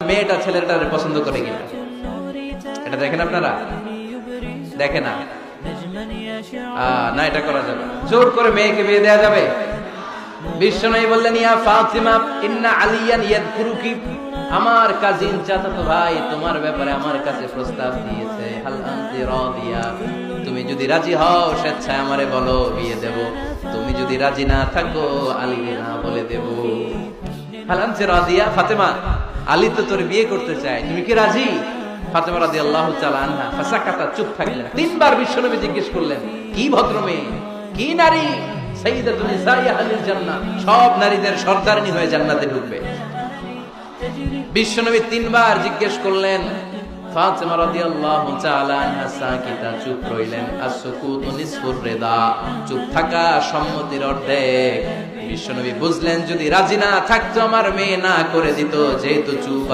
মেয়েটা ছেলেটারে পছন্দ করে কিনা এটা দেখেন আপনারা, দেখে না? না, এটা করা যাবে। জোর করে মেয়েকে বিয়ে দেয়া যাবে? বিশ্বনবী বললেন, ইয়া ফাতিমা ইন্না আলিয়ান ইয়াদকুরুকি, আমার কাজিন চাচাতো ভাই তোমার ব্যাপারে আমার কাছে প্রস্তাব দিয়েছে। হাল আনতি রাদিয়া, তুমি যদি রাজি হও স্বেচ্ছায় আমারে বলো, বিয়ে দেব। তুমি যদি রাজি না থাকো আলী না বলে দেব। হাল আনতি রাদিয়া, ফাতেমা আলী তো তোর বিয়ে করতে চায়, তুমি কি রাজি? ফাতেমা রাদিয়াল্লাহু তাআলা আনহা ফাসাকাতা, চুপ থাকলেন। তিনবার বিশ্বনবী জিজ্ঞেস করলেন, কি ভদ্র মেয়ে, কি নারী, সাইয়্যিদাতুন নিসাই আহলিল জান্নাহ, সব নারীদের সর্দারনি হয়ে জান্নাতে ঢুকবে। বিশ্বনবী তিনবার জিজ্ঞেস করলেন। ফাতেমা রাদিয়াল্লাহু তাআলা আনহা সাকিতা, চুপ রইলেন। as-sukutu nisfur rida, চুপ থাকা সম্মতির অর্ধেক। বিশ্বনবী বুঝলেন যদি রাজি না থাকতো আমার মেয়ে না করে দিত, যেহেতু চুপ